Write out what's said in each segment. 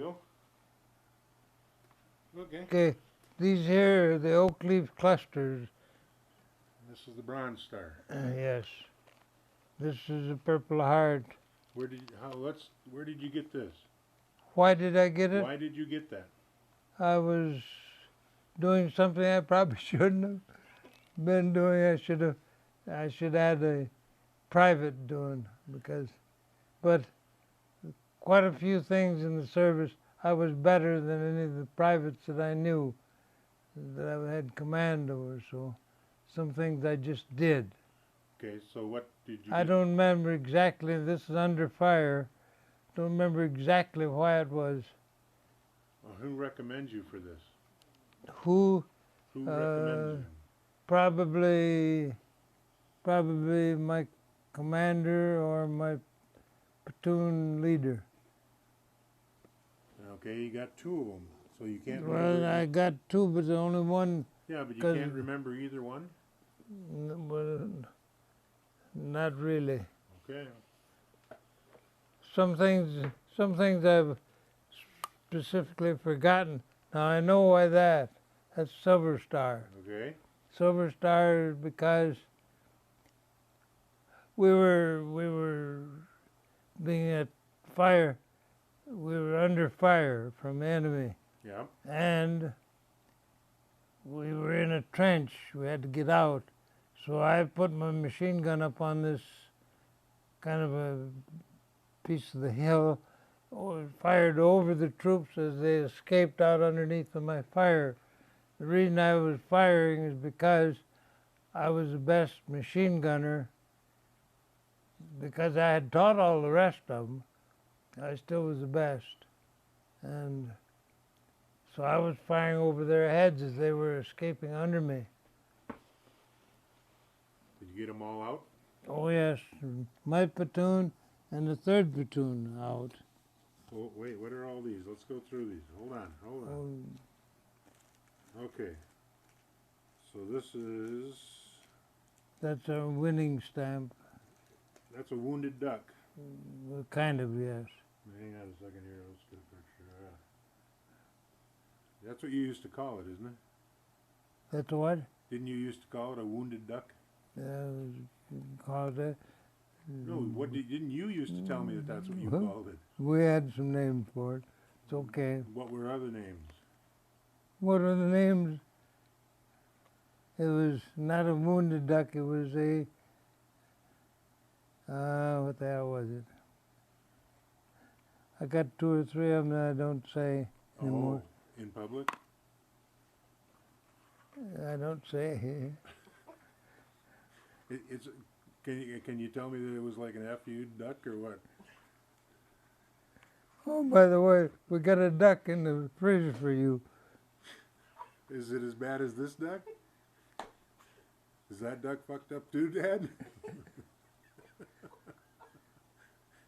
go. Okay. Okay, these here are the oak leaf clusters. This is the Bronze Star. Yes. This is a Purple Heart. Where did you get this? Why did I get it? Why did you get that? I was doing something I probably shouldn't have been doing. I should add a private doing but quite a few things in the service I was better than any of the privates that I knew that I had command over. So some things I just did. Okay, so what did you I get? don't remember exactly. This is under fire. Don't remember exactly why it was. Well, who recommends you for this? Who? Who recommends you? Probably my commander or my platoon leader. Okay, you got two of them, so you can't Well, remember. I got two, but the only one. Yeah, but you can't remember either one? Well, not really. Okay. Some things I've specifically forgotten. Now I know why that. That's Silver Star. Okay. Silver Star is because we were being at fire. We were under fire from the enemy. Yeah. And we were in a trench. We had to get out. So I put my machine gun up on this kind of a piece of the hill, fired over the troops as they escaped out underneath of my fire. The reason I was firing is because I was the best machine gunner. Because I had taught all the rest of them, I still was the best. And so I was firing over their heads as they were escaping under me. Did you get them all out? Oh yes, my platoon and the third platoon out. Oh, wait, what are all these? Let's go through these. Hold on. Okay. So this is... That's a winning stamp. That's a wounded duck. Well, kind of, yes. Hang on a second here. Let's get a picture. That's what you used to call it, isn't it? That's what? Didn't you used to call it a wounded duck? Called it. No, didn't you used to tell me that that's what you called it? We had some names for it. It's okay. What were other names? What are the names? It was not a wounded duck. It was a what the hell was it? I got two or three of them that I don't say anymore. Oh, in public? I don't say. Can you tell me that it was like an FU duck or what? Oh, by the way, we got a duck in the freezer for you. Is it as bad as this duck? Is that duck fucked up too, Dad?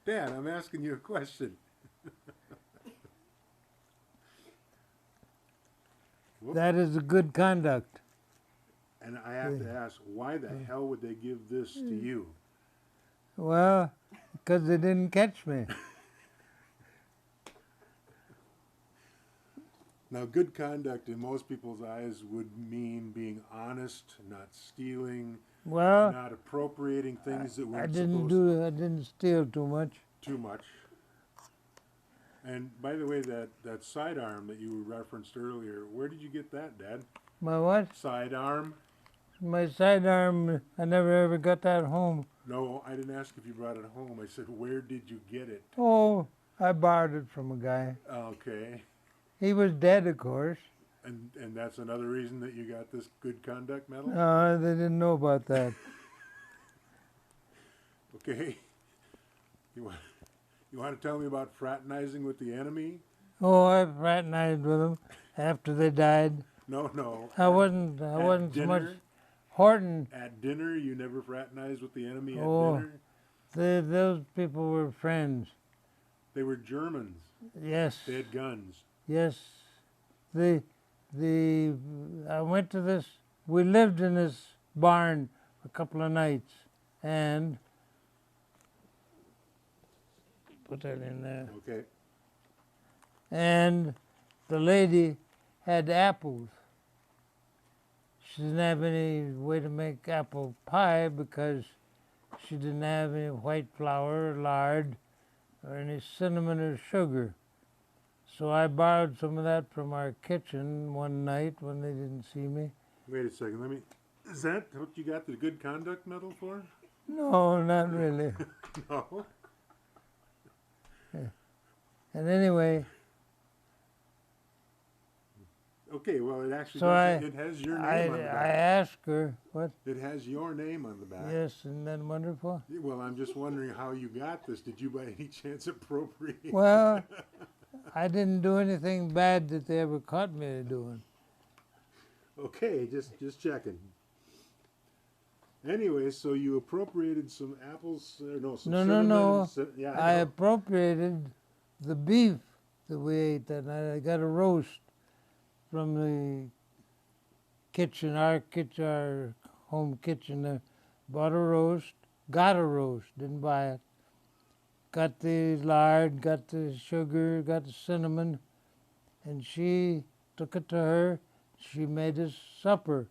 Dad, I'm asking you a question. That is a good conduct. And I have to ask, why the hell would they give this to you? Well, because they didn't catch me. Now, good conduct in most people's eyes would mean being honest, not stealing, Well, not appropriating things that weren't I didn't steal too much. Too much. And by the way, that sidearm that you referenced earlier, where did you get that, Dad? My what? Sidearm? My sidearm, I never ever got that home. No, I didn't ask if you brought it home. I said, where did you get it? Oh, I borrowed it from a guy. Okay. He was dead, of course. And that's another reason that you got this good conduct medal? No, they didn't know about that. Okay. You want to tell me about fraternizing with the enemy? Oh, I fraternized with them after they died. No. I wasn't so much Horton. At dinner, you never fraternized with the enemy at dinner? Those people were friends. They were Germans. Yes. They had guns. Yes. I went to this, we lived in this barn for a couple of nights, and put that in there. Okay. and the lady had apples. She didn't have any way to make apple pie because she didn't have any white flour or lard or any cinnamon or sugar. So I borrowed some of that from our kitchen one night when they didn't see me. Wait a second. Is that what you got the good conduct medal for? No, not really. No. And anyway, Okay, well, it actually so it has your name on the I back. asked her, what? It has your name on the back. Yes, isn't that wonderful? Well, I'm just wondering how you got this. Did you by any chance appropriate? Well, I didn't do anything bad that they ever caught me doing. Okay, just checking. Anyway, so you appropriated some apples, no, some No, cinnamon. no. Yeah, I know. appropriated the beef that we ate that night. I got a roast from the kitchen, our home kitchen there. Bought a roast, got a roast, didn't buy it. Got the lard, got the sugar, got the cinnamon, and she took it to her. She made us supper.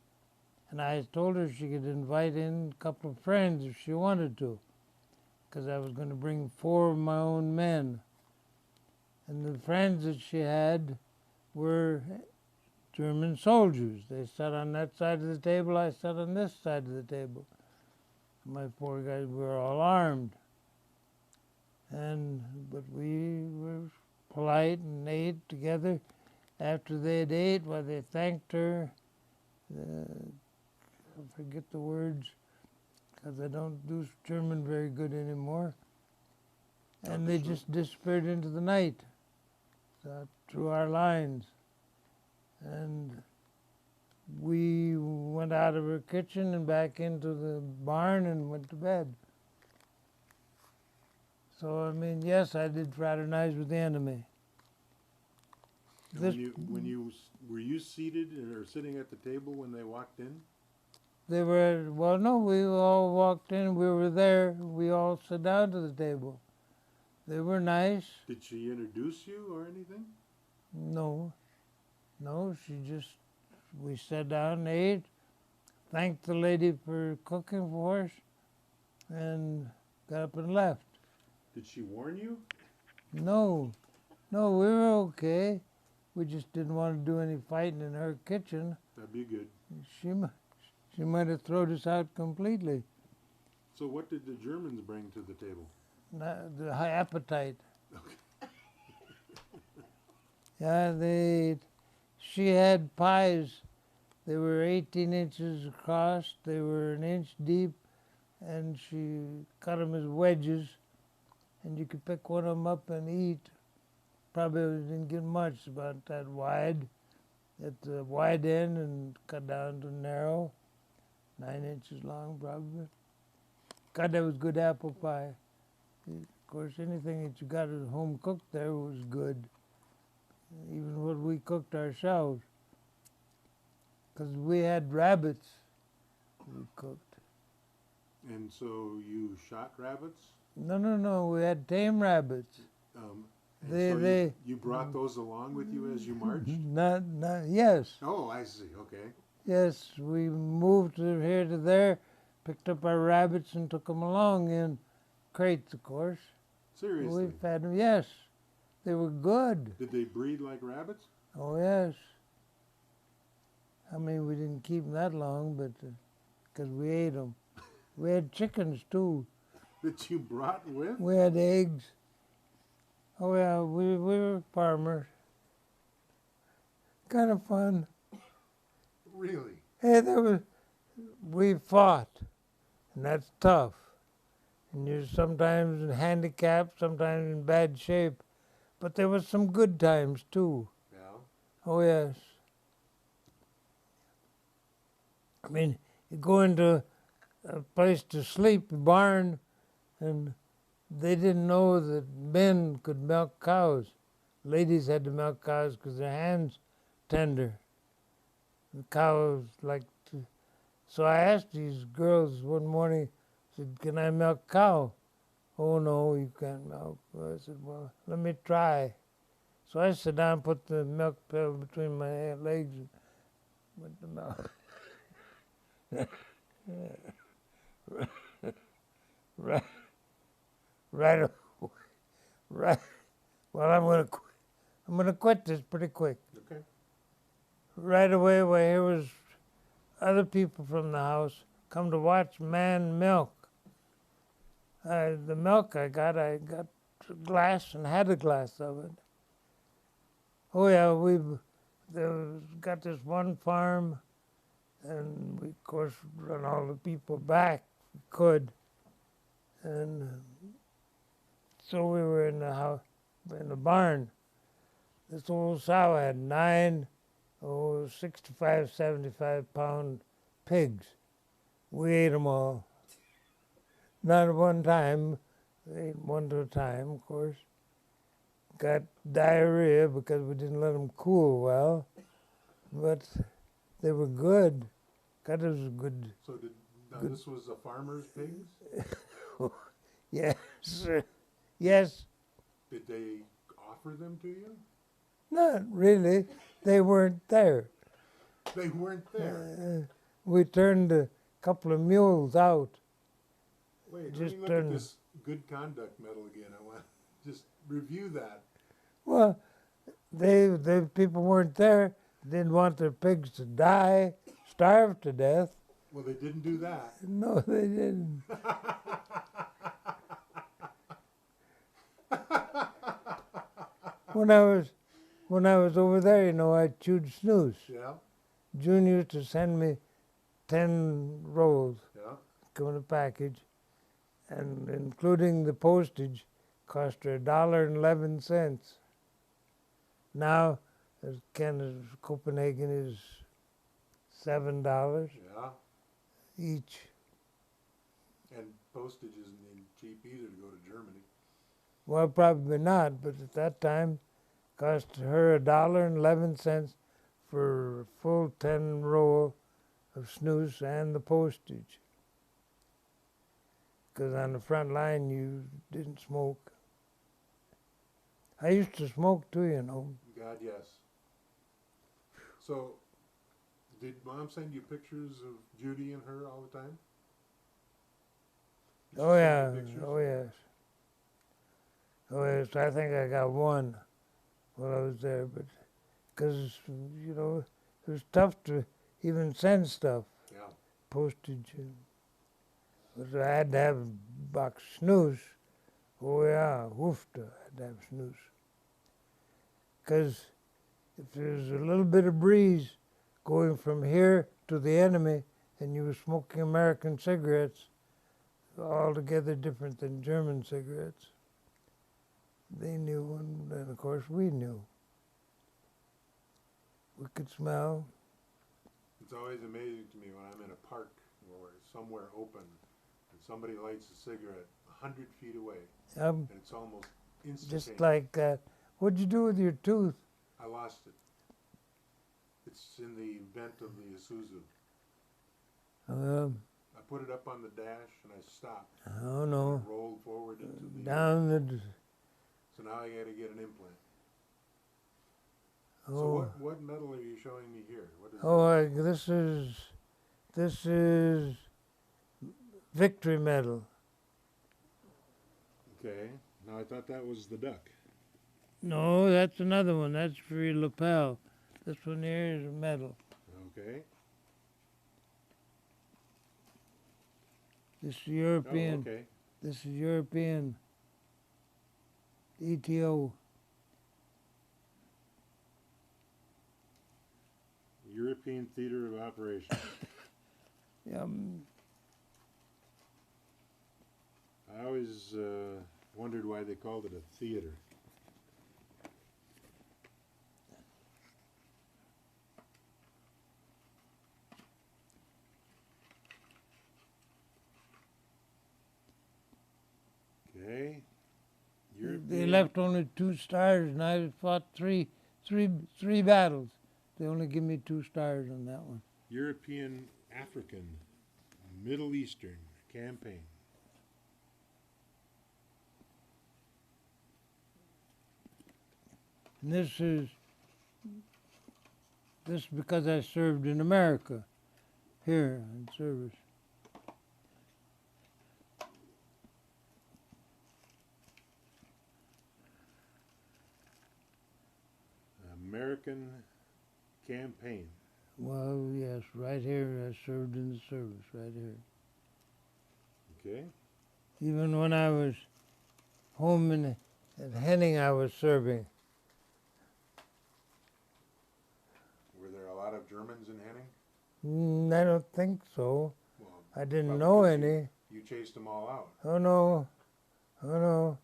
And I told her she could invite in a couple of friends if she wanted to, because I was going to bring 4 of my own men. And the friends that she had were German soldiers. They sat on that side of the table, I sat on this side of the table. My 4 guys were all armed. But we were polite and ate together. After they had ate, well, they thanked her. I forget the words because I don't do German very good anymore. And they just disappeared into the night through our lines. And we went out of her kitchen and back into the barn and went to bed. So, I mean, yes, I did fraternize with the enemy. Were you seated or sitting at the table when they walked in? They were, well, no, we all walked in, we were there, we all sat down to the table. They were nice. Did she introduce you or anything? No, we sat down, ate, thanked the lady for cooking for us, and got up and left. Did she warn you? No, we were okay. We just didn't want to do any fighting in her kitchen. That'd be good. She might have thrown us out completely. So what did the Germans bring to the table? The high appetite. Okay. Yeah, she had pies. They were 18 inches across. They were an inch deep, and she cut them as wedges, and you could pick one of them up and eat. Probably didn't get much, about that wide, at the wide end, and cut down to narrow, 9 inches long probably. God, that was good apple pie. Of course, anything that you got at home cooked there was good, even what we cooked ourselves. Because we had rabbits we cooked. And so you shot rabbits? No, we had tame rabbits. You brought those along with you as you marched? Yes. Oh, I see. Okay. Yes, we moved from here to there, picked up our rabbits and took them along in crates, of course. Seriously? We fed them. Yes, they were good. Did they breed like rabbits? Oh yes. I mean, we didn't keep them that long, but because we ate them. We had chickens too. That you brought with? We had eggs. Oh yeah, we were farmers. Kind of fun. Really? Hey, we fought, and that's tough. And you're sometimes handicapped, sometimes in bad shape, but there was some good times too. Yeah. Oh yes. I mean, you go into a place to sleep, a barn, and they didn't know that men could milk cows. Ladies had to milk cows because their hands tender. The cows like to. So I asked these girls one morning, I said, "Can I milk cow?" "Oh no, you can't milk." I said, "Well, let me try." So I sit down, put the milk pail between my legs, and went to mouth. right, right, right. Well, I'm gonna quit this pretty quick. Okay. Right away, well, here was other people from the house come to watch man milk. The milk I got a glass and had a glass of it. Oh yeah, got this one farm, and we of course run all the people back we could, and so we were in the house, in the barn. This old sow had 65, 75-pound pigs. We ate them all. Not at one time. We ate one at a time, of course. Got diarrhea because we didn't let them cool well, but they were good. God, it was good. So this was a farmer's pigs? Yes, yes. Did they offer them to you? Not really. They weren't there. They weren't there. We turned a couple of mules out. Wait, let me look at this good conduct medal again. I want to just review that. Well, the people weren't there. Didn't want their pigs to die, starve to death. Well, they didn't do that. No, they didn't. When I was over there, you know, I chewed snooze. Yeah. June used to send me 10 rolls, Yeah. come in a package, and including the postage, cost her $1.11. Now, a can of Copenhagen is $7 Yeah. each. And postage isn't cheap either to go to Germany. Well, probably not, but at that time, cost her $1.11 for a full 10 roll of snus and the postage. Because on the front line, you didn't smoke. I used to smoke too, you know. God, yes. So, did Mom send you pictures of Judy and her all the time? Did she Oh send yeah, you pictures? oh yes. Oh yes, I think I got one while I was there, but because, you know, it was tough to even send stuff, Yeah. postage. But I had to have a box of snus. Oh yeah, woofta, I had to have snus. Because if there's a little bit of breeze going from here to the enemy and you were smoking American cigarettes, altogether different than German cigarettes. They knew, and of course we knew. We could smell. It's always amazing to me when I'm in a park or somewhere open and somebody lights a cigarette 100 feet away, and it's almost instantaneous. Just like that. What'd you do with your tooth? I lost it. It's in the vent of the Isuzu. I put it up on the dash and I stopped. Oh no. It rolled forward into the... Down the... So now I got to get an implant. Oh. So what medal are you showing me here? What is This is Victory Medal. Okay. Now I thought that was the duck. No, that's another one. That's for your lapel. This one here is a medal. Okay. This is European. Oh, okay. This is European ETO. European Theater of Operations. Yeah. I always wondered why they called it a theater. Okay. They left only 2 stars, and I fought three battles. They only give me 2 stars on that one. European, African, Middle Eastern campaign. And this because I served in America, here in service. American campaign. Well, yes, right here I served in the service, right here. Okay. Even when I was home at Henning, I was serving. Were there a lot of Germans in Henning? I don't think so. Well, I didn't well, know because any. You chased them all out. Oh no, oh no.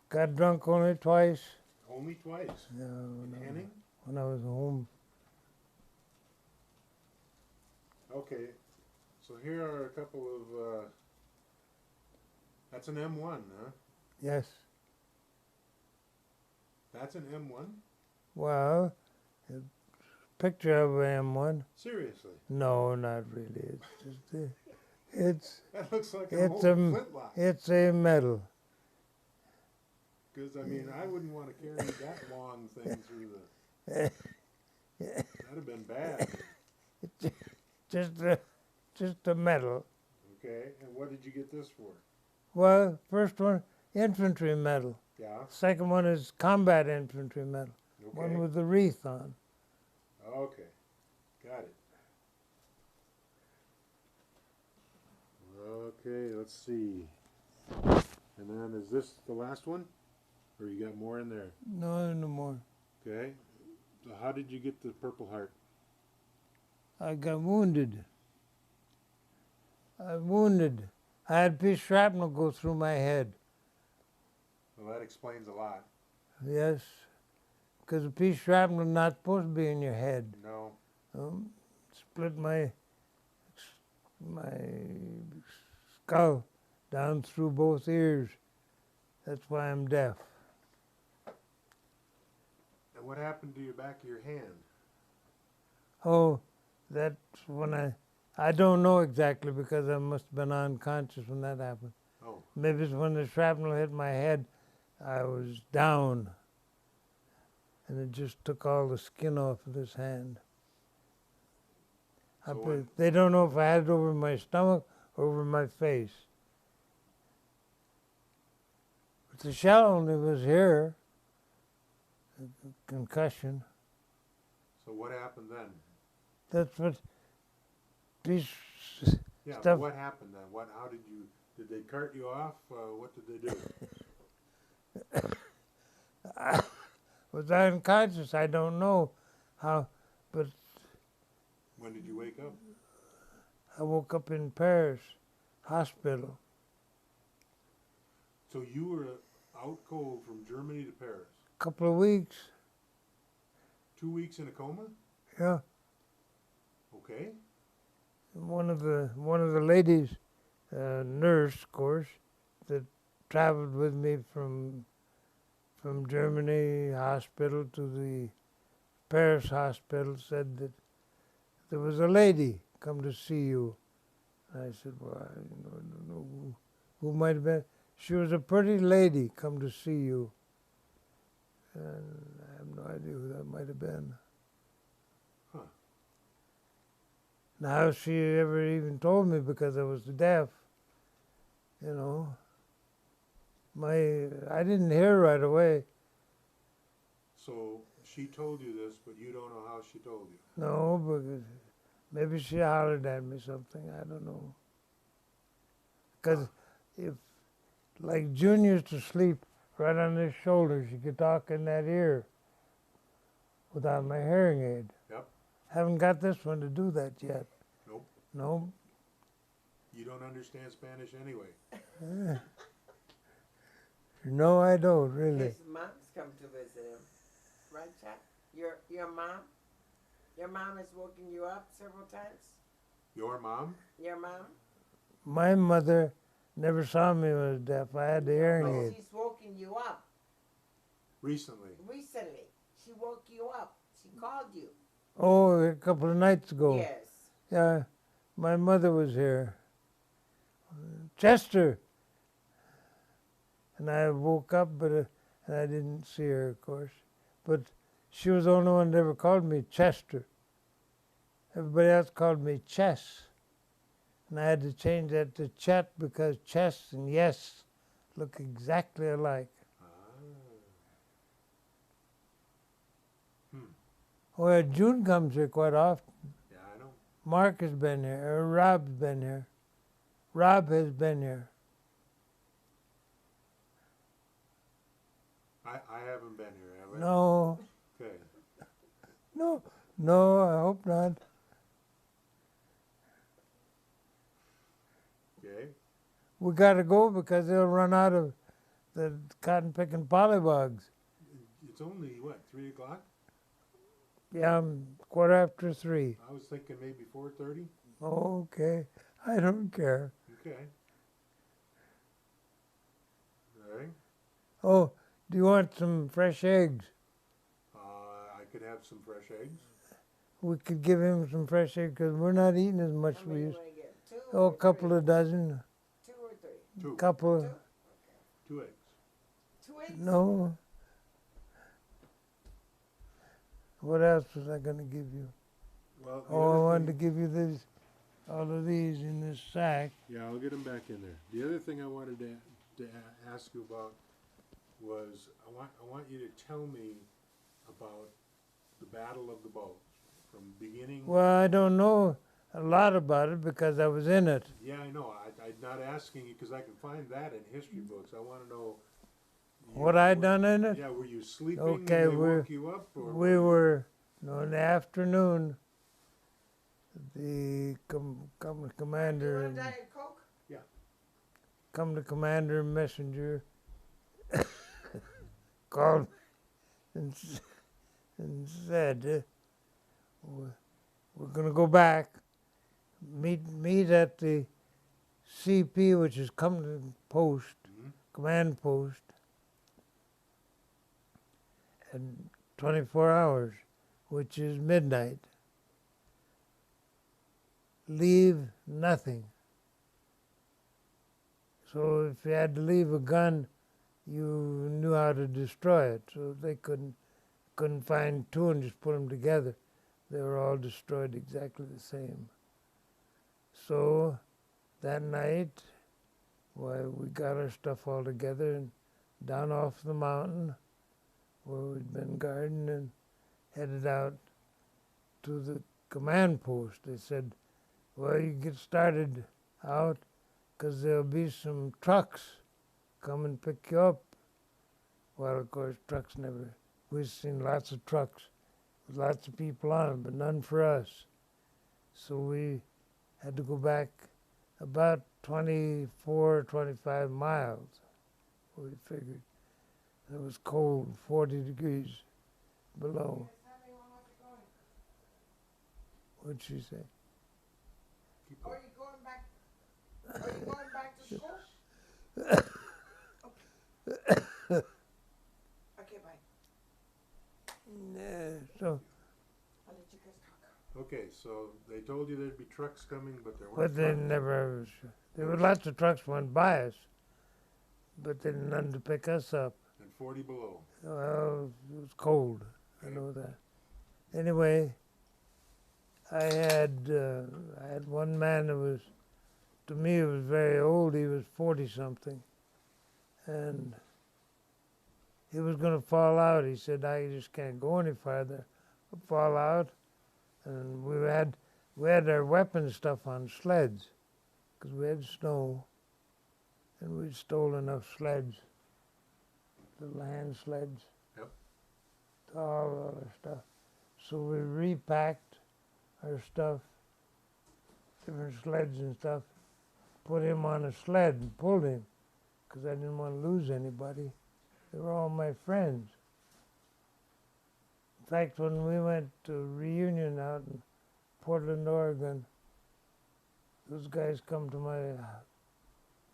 Got drunk only twice. Only twice. No, In no. Henning? When I was home. Okay. So here are a couple of, that's an M1, huh? Yes. That's an M1? Well, a picture of M1. Seriously? No, not really. It's That looks like an it's old a flintlock. it's a medal. Because, I mean, I wouldn't want to carry that long thing through the... That'd have been bad. Just a medal. Okay, and what did you get this for? Well, first one, infantry medal. Yeah? Second one is combat infantry medal. Okay. One with the wreath on. Okay, got it. Okay, let's see. And then is this the last one? Or you got more in there? No, no more. Okay. So how did you get the Purple Heart? I got wounded. I had a piece of shrapnel go through my head. Well, that explains a lot. Yes, because a piece of shrapnel is not supposed to be in your head. No. Split my skull down through both ears. That's why I'm deaf. And what happened to your back of your hand? Oh, that's when I don't know exactly because I must have been unconscious when that happened. Oh, Maybe it's when the shrapnel hit my head, I was down. And it just took all the skin off of this hand. So They don't know if I had it over my stomach or over my face. But the shell only was here, a concussion. so what happened then? That's what these Yeah, but stuff. what happened then? How did they cart you off? What did they do? Was I unconscious? I don't know how, but When did you wake up? I woke up in Paris hospital. So you were out cold from Germany to Paris. Couple of weeks. 2 weeks in a coma? Yeah. Okay. One of the ladies, nurse, of course, that traveled with me from Germany hospital to the Paris hospital, said that there was a lady come to see you. I said, well, I don't know who might have been. She was a pretty lady come to see you. And I have no idea who that might have been. Huh. Now, how she ever even told me because I was deaf, you know. I didn't hear right away. So she told you this, but you don't know how she told you. No, because maybe she hollered at me something. I don't know. Because if, like June used to sleep right on his shoulder, she could talk in that ear without my hearing aid. Yep. Haven't got this one to do that yet. Nope. No. You don't understand Spanish anyway. No, I don't really. His mom's come to visit him, right, Chet? Your mom? Your mom has woken you up several times? Your mom? Your mom? My mother never saw me when I was deaf. I had the hearing But aid. she's woken you up Recently. recently. She woke you up. She called you. Oh, a couple of nights ago. Yes. Yeah, my mother was here. Chester. And I woke up, and I didn't see her, of course. But she was the only one that ever called me Chester. Everybody else called me Chess. And I had to change that to Chet because chess and yes look exactly alike. Ah. Hmm. Oh, yeah, June comes here quite often. Yeah, I know. Mark has been here, or Rob's been here. Rob has been here. I haven't been here, have I? No, Okay. no, I hope not. Okay. We got to go because they'll run out of the cotton picking polywogs. It's only, what, 3 o'clock? Yeah, 3:15. I was thinking maybe 4:30. Okay, I don't care. Okay. All right. Oh, do you want some fresh eggs? I could have some fresh eggs. We could give him some fresh eggs because we're not eating as much How as many we you used. want to get? Two Oh, or a couple three? of dozen, 2 or 3? Two. couple. Two? 2 eggs. 2 eggs? No. What else was I going to give you? Well, the Oh, I other wanted to thing- give you this, all of these in this sack. Yeah, I'll get them back in there. The other thing I wanted to ask you about was I want you to tell me about the Battle of the Bulge from beginning. Well, I don't know a lot about it because I was in it. Yeah, I know. I'm not asking you because I can find that in history books. I want to know What I done in it? Yeah, were you sleeping? Okay, and they we're- woke you up, or We were, no, in the afternoon, the commander, You want a Diet Coke? the commander and messenger called and, and said, we're going to go back, meet at the CP, which is command post, Mhm. command post, in 24 hours, which is midnight. Leave nothing. So if you had to leave a gun, you knew how to destroy it. So they couldn't find two and just put them together. They were all destroyed exactly the same. So that night, we got our stuff all together and down off the mountain where we'd been guarding and headed out to the command post. They said, well, you get started out because there'll be some trucks come and pick you up. Well, of course, trucks never. We've seen lots of trucks with lots of people on them, but none for us. So we had to go back about 24, 25 miles, we figured. It was cold, 40 degrees below. What'd she say? Keep Are going. you going back? Are you going back to school? Okay, bye. Yeah, so, I'll let you guys talk. Okay, so they told you there'd be trucks coming, but there weren't. but they trucks. never, there were lots of trucks went by us, but they didn't none to pick us up. And 40 below. Well, it was cold, I know that. Anyway, I had one man that was, to me, he was very old. He was 40-something, and he was going to fall out. He said, "I just can't go any farther. I'll fall out." And we had our weapon stuff on sleds, because we had snow, and we'd stole enough sleds, little hand sleds, Yep. all our stuff. So we repacked our stuff, different sleds and stuff, put him on a sled and pulled him, because I didn't want to lose anybody. They were all my friends. In fact, when we went to a reunion out in Portland, Oregon, those guys come to my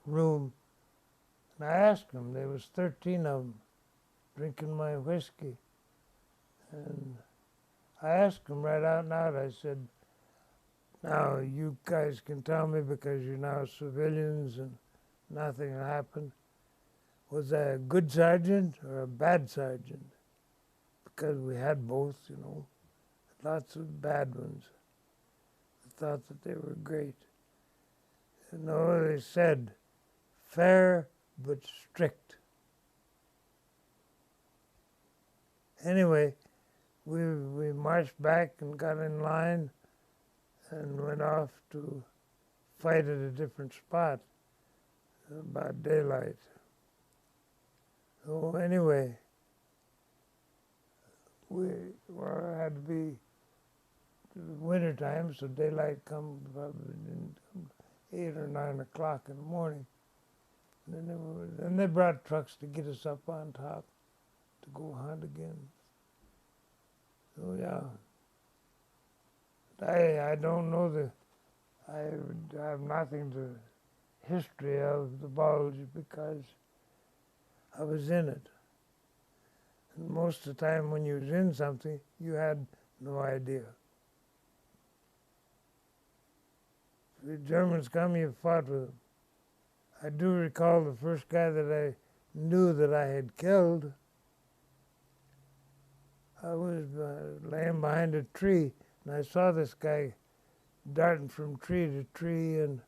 room, and I asked them, there was 13 of them drinking my whiskey. And I asked them right out and out, I said, now you guys can tell me because you're now civilians and nothing happened. was I a good sergeant or a bad sergeant? Because we had both, you know, lots of bad ones. I thought that they were great. You know, they said, fair but strict. Anyway, we marched back and got in line and went off to fight at a different spot about daylight. So anyway, we had to be winter time, so daylight come probably didn't come 8 or 9 o'clock in the morning. And then they brought trucks to get us up on top to go hunt again. So yeah, I don't know I have nothing to history of the bulge because I was in it. And most of the time when you was in something, you had no idea. If the Germans come, you fought with them. I do recall the first guy that I knew that I had killed. I was laying behind a tree, and I saw this guy darting from tree to tree, and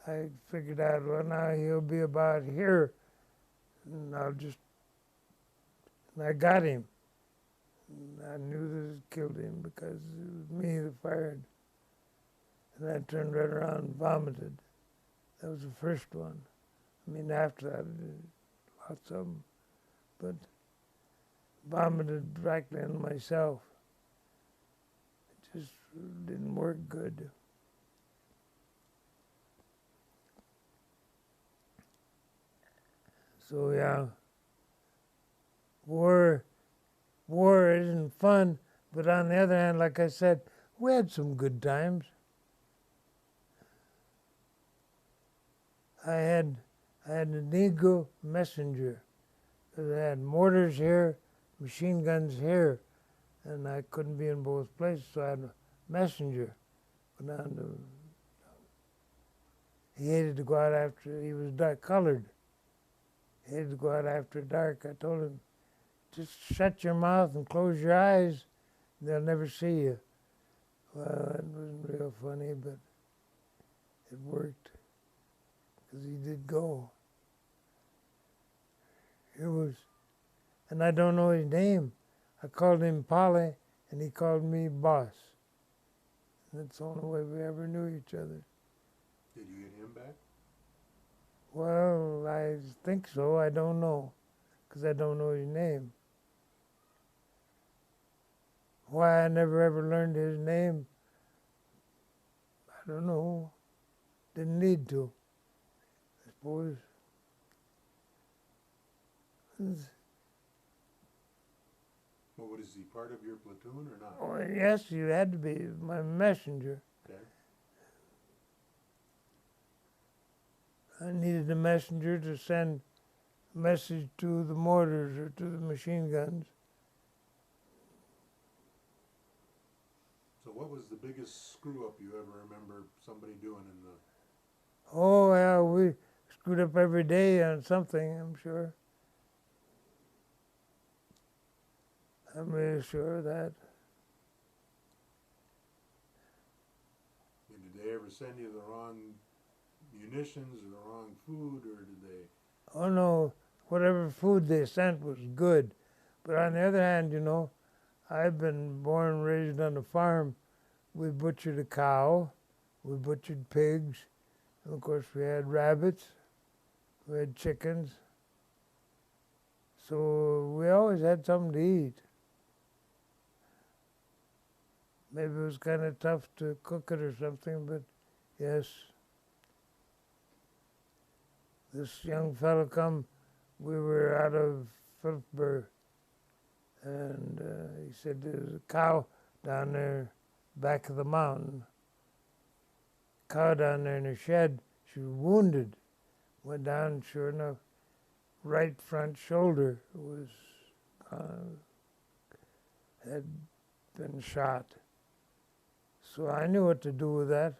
I figured out, well, now he'll be about here, and and I got him. And I knew this killed him because it was me that fired. And I turned right around and vomited. That was the first one. I mean, after that, I did lots of them. But vomited directly on myself. It just didn't work good. So yeah, war isn't fun, but on the other hand, like I said, we had some good times. I had an Eagle messenger. They had mortars here, machine guns here, and I couldn't be in both places, so I had a messenger. He hated to go out after, he was dark colored. He hated to go out after dark. I told him, just shut your mouth and close your eyes, and they'll never see you. Well, it wasn't real funny, but it worked, because he did go. And I don't know his name. I called him Polly, and he called me Boss. And that's the only way we ever knew each other. Did you get him back? Well, I think so. I don't know, because I don't know his name. Why I never ever learned his name, I don't know. Didn't need to, I suppose. Well, what is he, part of your platoon or not? Oh, yes, you had to be my messenger. Okay. I needed a messenger to send a message to the mortars or to the machine guns. So what was the biggest screw-up you ever remember somebody doing in the... Oh, yeah, we screwed up every day on something, I'm sure. I'm really sure of that. Did they ever send you the wrong munitions or the wrong food, or did they... Oh, no, whatever food they sent was good. But on the other hand, you know, I've been born and raised on a farm. We butchered a cow, we butchered pigs, and of course we had rabbits, we had chickens. So we always had something to eat. Maybe it was kind of tough to cook it or something, but yes. This young fellow come, we were out of Philipsburg, and he said there's a cow down there back of the mountain. Cow down there in a shed, she was wounded. Went down, sure enough, right front shoulder was had been shot. So I knew what to do with that.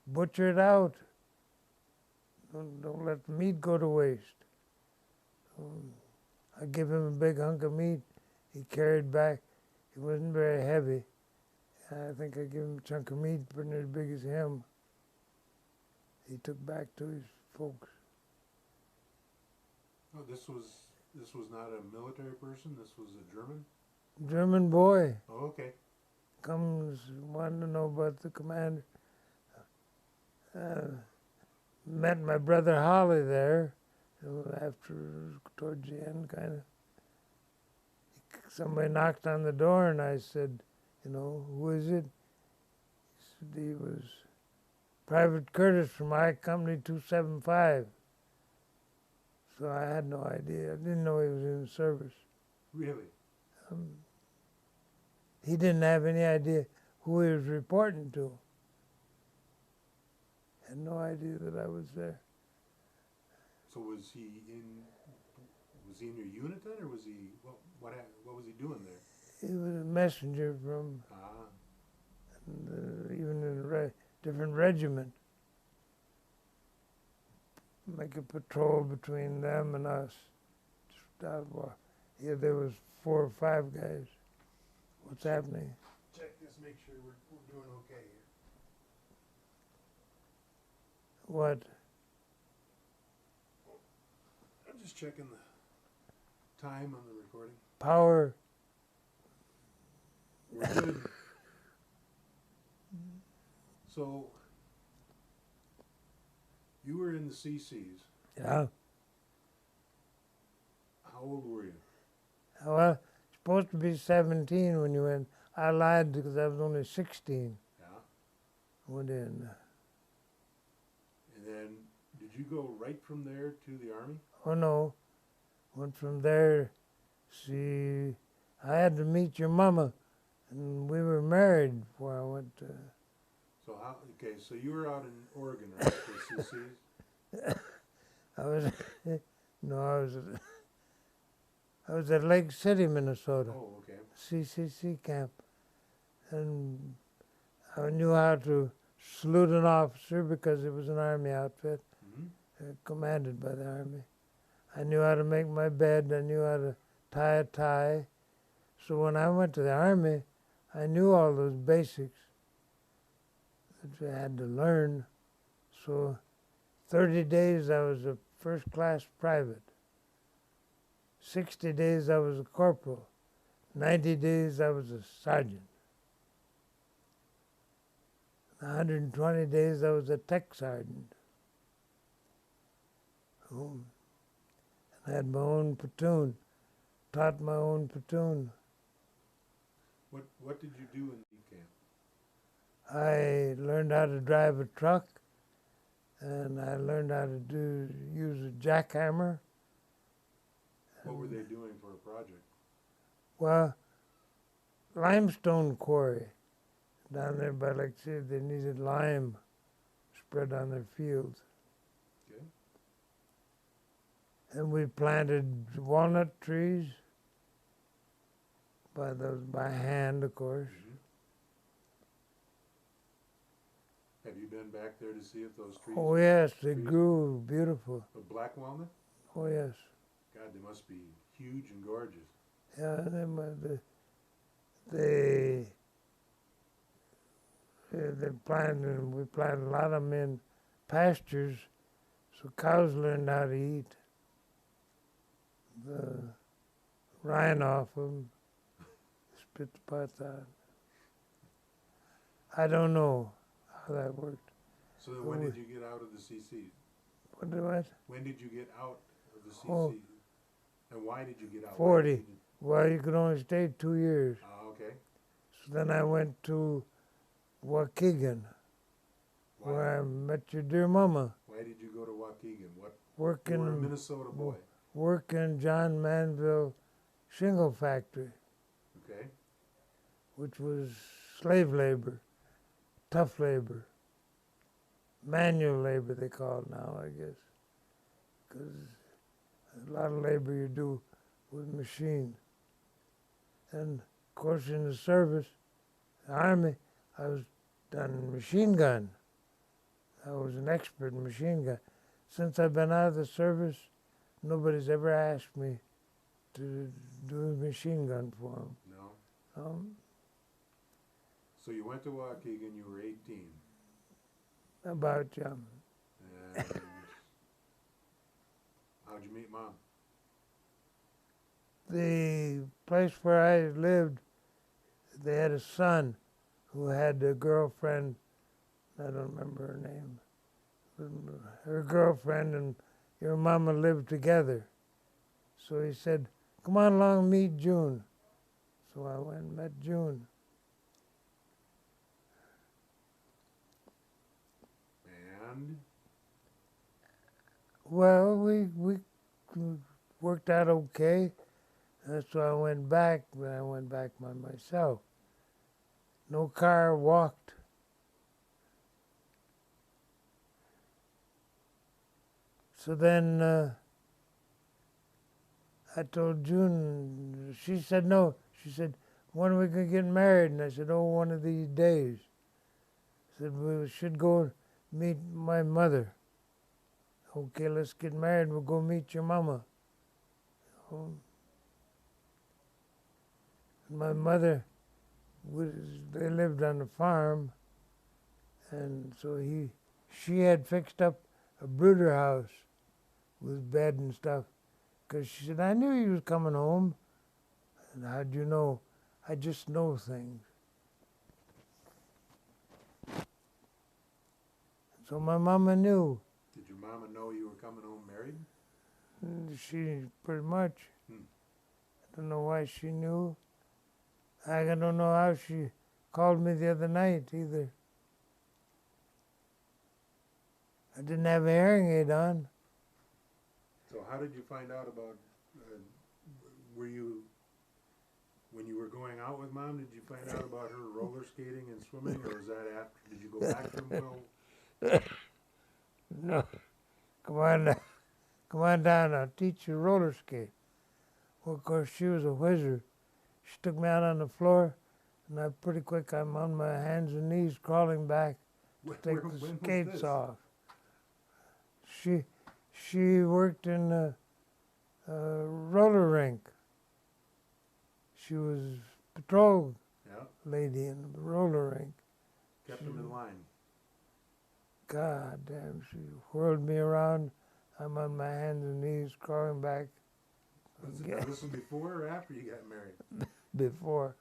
Butcher it out. Don't let the meat go to waste. I give him a big hunk of meat. He carried back. It wasn't very heavy. I think I gave him a chunk of meat pretty as big as him. He took back to his folks. Oh, this was not a military person. This was a German. German boy Oh, okay. comes, wanted to know about the commander. Met my brother Holly there after, towards the end, kind of. Somebody knocked on the door, and I said, you know, who is it? He said he was Private Curtis from I Company 275. So I had no idea. I didn't know he was in the service. Really? He didn't have any idea who he was reporting to. Had no idea that I was there. So was he in your unit then, or was he what was he doing there? He was a messenger from Ah, even in a different regiment. Make a patrol between them and us. Just out of yeah, there was 4 or 5 guys. What's happening? check this, make sure we're doing okay here. What? I'm just checking the time on the recording. Power? We're good. So, you were in the CCs. Yeah. How old were you? Well, supposed to be 17 when you went. I lied because I was only 16. Yeah. Went in. And then, did you go right from there to the Army? Oh no. Went from there. See, I had to meet your mama, and we were married before I went to. So how? Okay, so you were out in Oregon, right? For CCs. I was no, I was at Lake City, Minnesota, Oh, okay. CCC camp, and I knew how to salute an officer because it was an Army outfit, Mm-hmm. commanded by the Army. I knew how to make my bed. I knew how to tie a tie. So when I went to the Army, I knew all those basics that I had to learn. So 30 days I was a first-class private. 60 days I was a corporal. 90 days I was a sergeant. 120 days I was a tech sergeant. And I had my own platoon, taught my own platoon. What did you do in the camp? I learned how to drive a truck, and I learned how to use a jackhammer. What were they doing for a project? Well, limestone quarry down there by Lake City. They needed lime spread on their fields. Okay. And we planted walnut trees by hand, of course. Mm-hmm. Have you been back there to see if those trees? Oh yes, they trees- grew beautiful. A black walnut? Oh yes, God, they must be huge and gorgeous. yeah. They planted. We planted a lot of them in pastures, so cows learned how to eat the rind off them, spit the parts out. I don't know how that worked. So then when did you get out of the CC? What? When did you get out of the CC? Oh. And why did you get out? 40. Well, you could only stay 2 years. Ah, okay. So then I went to Waukegan, Why? where I met your dear mama, Why did you go to Waukegan? You were a working Minnesota boy. working John Manville Shingle Factory, Okay. which was slave labor, tough labor, manual labor they call it now, I guess, because a lot of labor you do with machines. And of course in the service, the Army, I was done machine gun. I was an expert in machine gun. Since I've been out of the service, nobody's ever asked me to do a machine gun for them. No? So you went to Waukegan, you were 18. About And how'd you meet Mom? the place where I lived, they had a son who had a girlfriend. I don't remember her name. Her girlfriend and your mama lived together. So he said, "Come on along, meet June." So I went and met June. And Well, we worked out okay. That's why I went back, but I went back by myself. No car, walked. So then I told June, she said no. She said, "When are we going to get married?" And I said, "Oh, one of these days." I said, "We should go meet my mother." "Okay, let's get married. We'll go meet your mama." Oh. My mother, they lived on a farm, and so she had fixed up a brooder house with bed and stuff, because she said, "I knew you was coming home." And how'd you know? I just know things. So my mama knew. did your mama know you were coming home married? She pretty much. Hmm. I don't know why she knew. I don't know how she called me the other night either. I didn't have a hearing aid on. So how did you find out about, were you, when you were going out with Mom, did you find out about her roller skating and swimming, or was that after, did you go back to Mill? No, come on down. Come on down, I'll teach you roller skate. Well, of course, she was a wizard. She took me out on the floor, and I pretty quick, I'm on my hands and knees crawling back to take the when was skates this? off. She worked in a roller rink. She was patrol Yeah, lady in the roller rink. kept them in line. God damn, she whirled me around. I'm on my hands and knees crawling back Now, this was before or after you got married? before.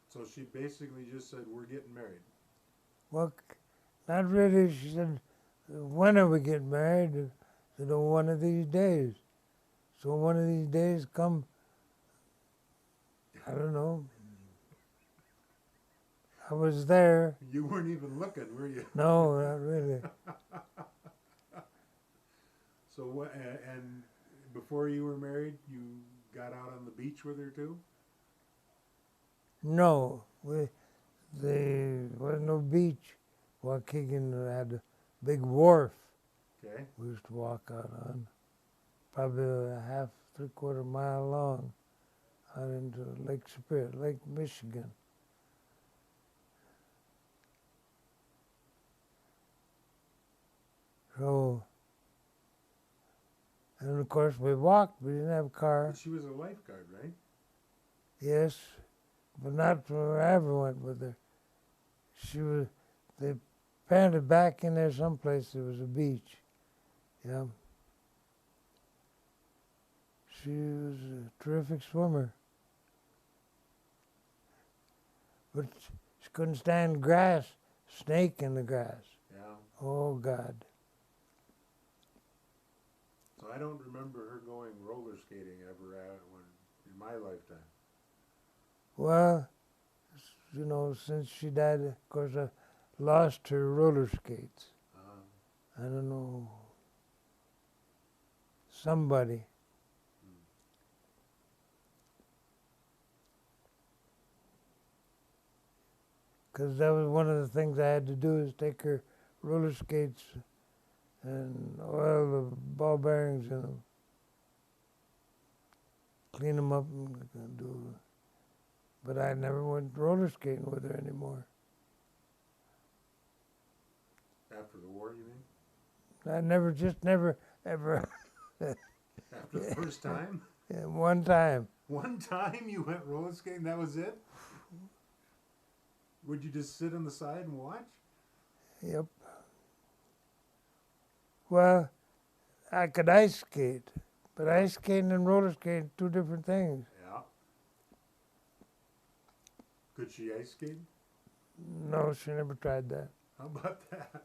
So she basically just said, we're getting married. Well, not really. She said, "When are we getting married?" I said, "Oh, one of these days." So one of these days come, I don't know. I was there. You weren't even looking, were you? No, not really. So what, and before you were married, you got out on the beach with her too? No, there was no beach. Waukegan had a big wharf Okay. we used to walk out on, probably a half, 3/4 mile long, out into Lake Superior, Lake Michigan. So, and of course we walked, we didn't have a car. But she was a lifeguard, right? Yes, but not where I ever went with her. She was, they planted back in there someplace, there was a beach. Yeah. She was a terrific swimmer. But she couldn't stand grass, snake in the grass. Yeah. Oh, God. So I don't remember her going roller skating ever in my lifetime. Well, you know, since she died, of course, I lost her roller skates. I don't know. Somebody. Because that was one of the things I had to do is take her roller skates and oil the ball bearings in them, clean them up and do but I never went roller skating with her anymore. After the war, you mean? I never, just never, ever. After the first time? One time. One time you went roller skating, that was it? Would you just sit on the side and watch? Yep. Well, I could ice skate, but ice skating and roller skating, two different things. Yeah. Could she ice skate? No, she never tried that. How about that?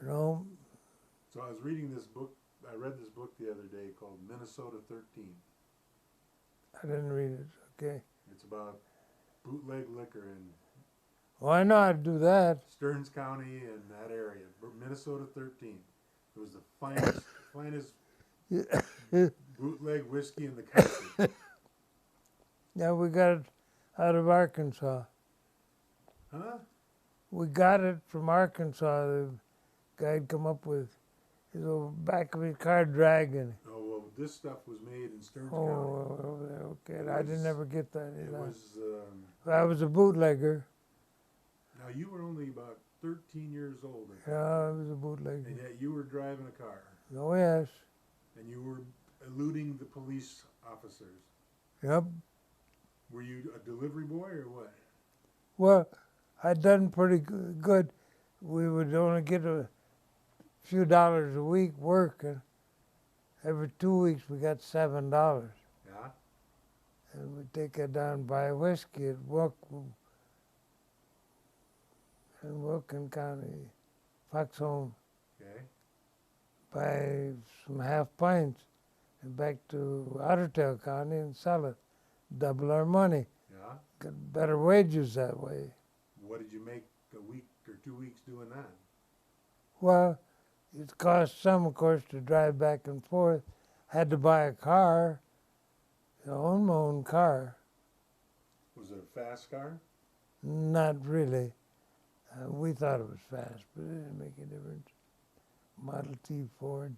No, So I was reading this book, I read this book the other day called Minnesota 13. I didn't read it. Okay. It's about bootleg liquor in Oh, I know how to do that. Stearns County and that area. Minnesota 13. It was the finest bootleg whiskey in the country. Yeah, we got it out of Arkansas. Huh? We got it from Arkansas. The guy'd come up with his old back of his car dragging. Oh, well, this stuff was made in Stearns County. Oh, over there. Okay. I didn't ever get that. It was, I was a bootlegger. now you were only about 13 years old. I think. Yeah, I was a bootlegger. And yet you were driving a car. Oh, yes. And you were eluding the police officers. Yep. Were you a delivery boy or what? Well, I'd done pretty good. We would only get a few dollars a week working. Every 2 weeks we got $7. Yeah? And we'd take it down and buy whiskey at Wilkin County, Foxhome, Okay. buy some half pints and back to Ottertail County and sell it. Double our money. Yeah? Got better wages that way. What did you make a week or 2 weeks doing that? Well, it cost some, of course, to drive back and forth. Had to buy a car. I own my own car. Was it a fast car? Not really. We thought it was fast, but it didn't make a difference. Model T Ford.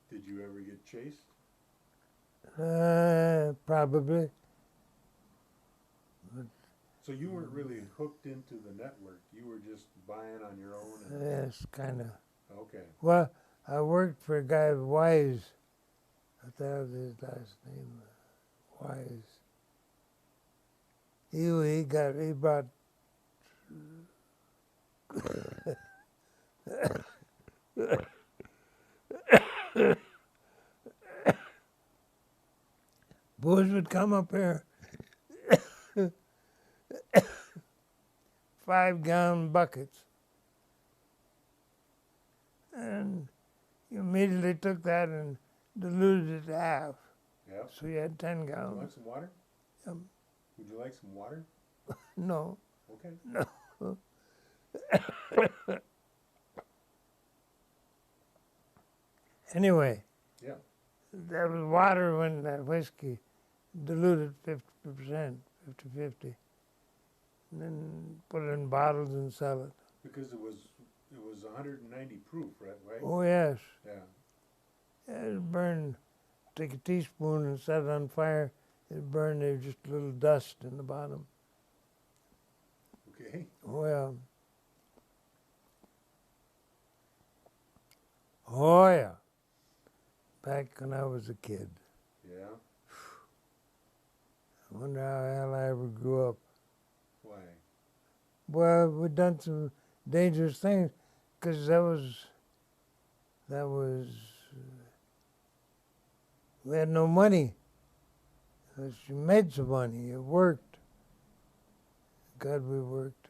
Did you ever get chased? Probably. So you weren't really hooked into the network. You were just buying on your own. And, Yes, kind of. okay. Well, I worked for a guy, Wise. I thought that was his last name. Wise. He brought boys would come up here, 5-gallon buckets, and you immediately took that and diluted it to half. Yeah. So you had 10 Would you like gallons. some water? Um, Would you like some water? No. Okay. No. Anyway, Yeah. that was water when that whiskey diluted 50%, 50-50. And then put it in bottles and sell it. Because it was 190 proof, right? Oh, yes. Yeah. It burned. Take a teaspoon and set it on fire. It burned. There was just a little dust in the bottom. Okay. Well. Oh, yeah. Back when I was a kid. Yeah. I wonder how the hell I ever grew up. Why? Well, we'd done some dangerous things because we had no money. You made some money. It worked. God, we worked.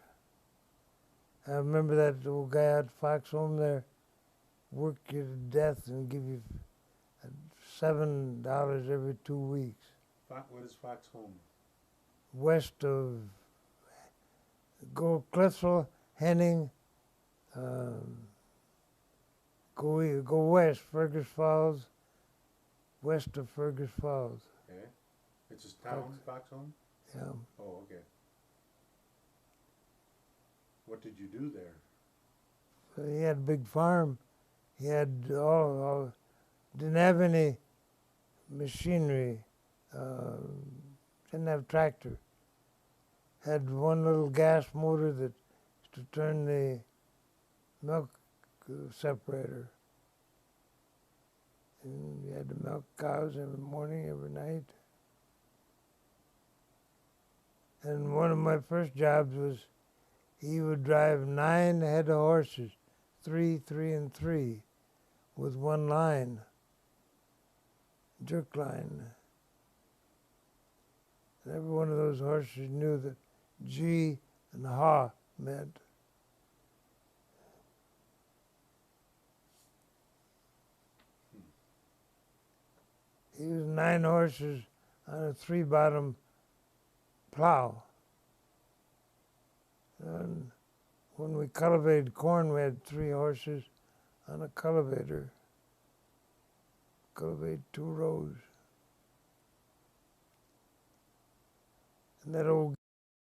I remember that old guy at Foxhome there work you to death and give you $7 every 2 weeks. What is Foxhome? West of Cliffsville, Henning, go west, Fergus Falls, west of Fergus Falls. Okay. It's a town, Foxhome? Yeah. Oh, okay. What did you do there? he had a big farm. He had didn't have any machinery. Didn't have tractor. Had one little gas motor that to turn the milk separator. And we had to milk cows every morning, every night. And one of my first jobs was he would drive 9 head of horses, 3, 3, and 3, with one line, jerk line. And every one of those horses knew that G and Ha meant. He was 9 horses on a 3-bottom plow. And when we cultivated corn, we had 3 horses on a cultivator. Cultivate 2 rows. And that old